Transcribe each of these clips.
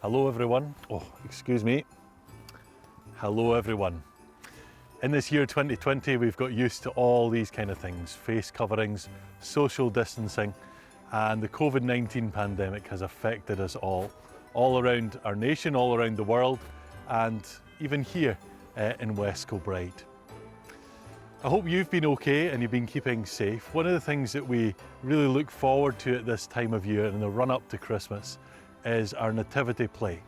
Hello everyone. Oh, excuse me. Hello everyone. In this year 2020, we've got used to all these kind of things, face coverings, social distancing, and the COVID-19 pandemic has affected us all around our nation, all around the world, and even here in West Kilbride. I hope you've been okay and you've been keeping safe. One of the things that we really look forward to at this time of year in the run up to Christmas is our nativity play.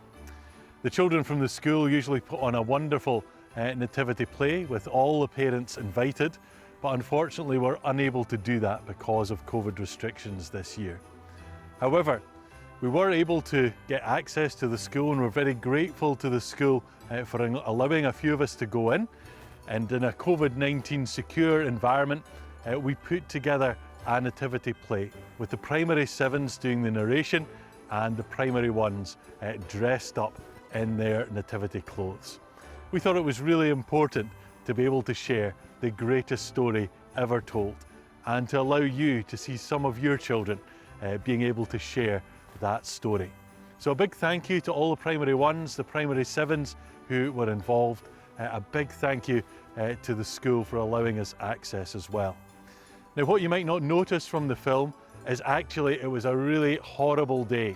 The children from the school usually put on a wonderful nativity play with all the parents invited, but unfortunately we're unable to do that because of COVID restrictions this year. However, we were able to get access to the school and we're very grateful to the school for allowing a few of us to go in. And in a COVID-19 secure environment, we put together a nativity play with the primary 7s doing the narration and the primary 1s dressed up in their nativity clothes. We thought it was really important to be able to share the greatest story ever told and to allow you to see some of your children being able to share that story. So a big thank you to all the primary 1s, the primary 7s who were involved. A big thank you to the school for allowing us access as well. Now, what you might not notice from the film is actually it was a really horrible day.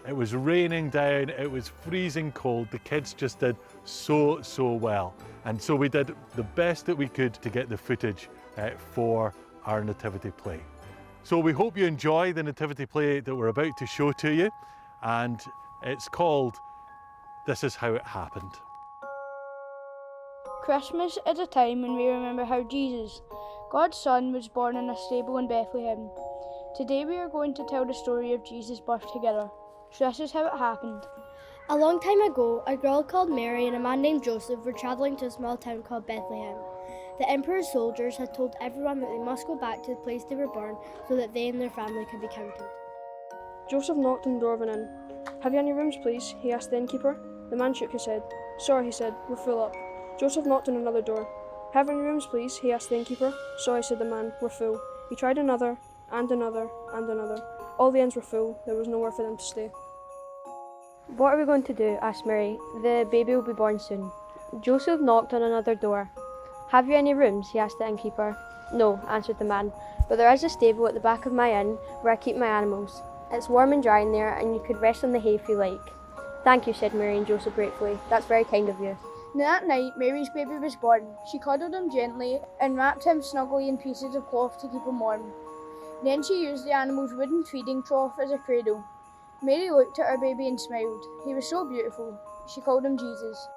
It was raining down, it was freezing cold. The kids just did so well. And so we did the best that we could to get the footage for our nativity play. So we hope you enjoy the nativity play that we're about to show to you. And it's called This Is How It Happened. Christmas is a time when we remember how Jesus, God's Son, was born in a stable in Bethlehem. Today we are going to tell the story of Jesus' birth together. So this is how it happened. A long time ago, a girl called Mary and a man named Joseph were travelling to a small town called Bethlehem. The emperor's soldiers had told everyone that they must go back to the place they were born so that they and their family could be counted. Joseph knocked on the door of an inn. "Have you any rooms, please?" he asked the innkeeper. The man shook his head. "Sorry," he said, "we're full up." Joseph knocked on another door. "Have any rooms, please?" he asked the innkeeper. "Sorry," said the man, "we're full." He tried another, and another, and another. All the inns were full. There was nowhere for them to stay. "What are we going to do?" asked Mary. "The baby will be born soon." Joseph knocked on another door. "Have you any rooms?" he asked the innkeeper. "No," answered the man, "but there is a stable at the back of my inn where I keep my animals. It's warm and dry in there and you could rest on the hay if you like." "Thank you," said Mary and Joseph gratefully. "That's very kind of you." That night, Mary's baby was born. She cuddled him gently and wrapped him snugly in pieces of cloth to keep him warm. Then she used the animal's wooden feeding trough as a cradle. Mary looked at her baby and smiled. He was so beautiful. She called him Jesus.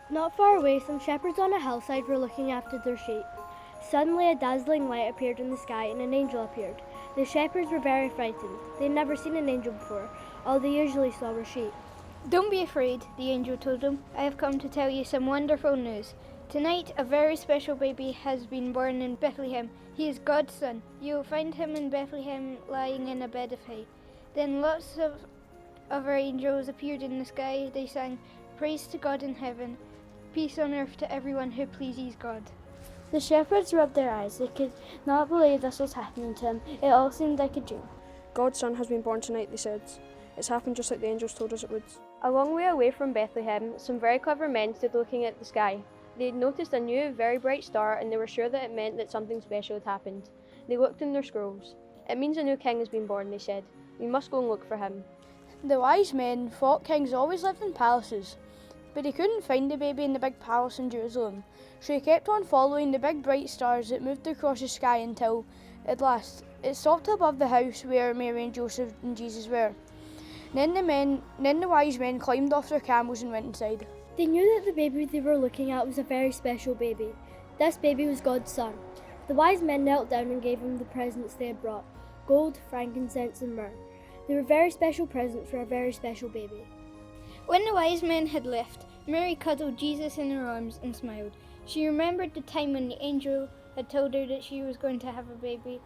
Not far away, some shepherds on a hillside were looking after their sheep. Suddenly a dazzling light appeared in the sky and an angel appeared. The shepherds were very frightened. They'd never seen an angel before. All they usually saw were sheep. "Don't be afraid," the angel told them. "I have come to tell you some wonderful news. Tonight, a very special baby has been born in Bethlehem. He is God's son. You will find him in Bethlehem lying in a bed of hay." Then lots of other angels appeared in the sky. They sang, "Praise to God in heaven, peace on earth to everyone who pleases God." The shepherds rubbed their eyes. They could not believe this was happening to them. It all seemed like a dream. "God's Son has been born tonight," they said. "It's happened just like the angels told us it would." A long way away from Bethlehem, some very clever men stood looking at the sky. They had noticed a new, very bright star and they were sure that it meant that something special had happened. They looked in their scrolls. "It means a new king has been born," they said. "We must go and look for him." The wise men thought kings always lived in palaces, but they couldn't find the baby in the big palace in Jerusalem. So they kept on following the big bright stars that moved across the sky until, at last, it stopped above the house where Mary and Joseph and Jesus were. Then the wise men climbed off their camels and went inside. They knew that the baby they were looking at was a very special baby. This baby was God's son. The wise men knelt down and gave him the presents they had brought: gold, frankincense, and myrrh. They were very special presents for a very special baby. When the wise men had left, Mary cuddled Jesus in her arms and smiled. She remembered the time when the angel had told her that she was going to have a baby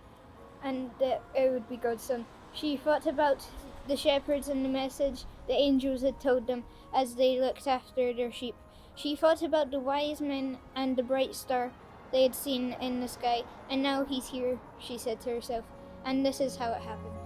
and that it would be God's son. She thought about the shepherds and the message the angels had told them as they looked after their sheep. She thought about the wise men and the bright star they had seen in the sky. "And now he's here," she said to herself. "And this is how it happened."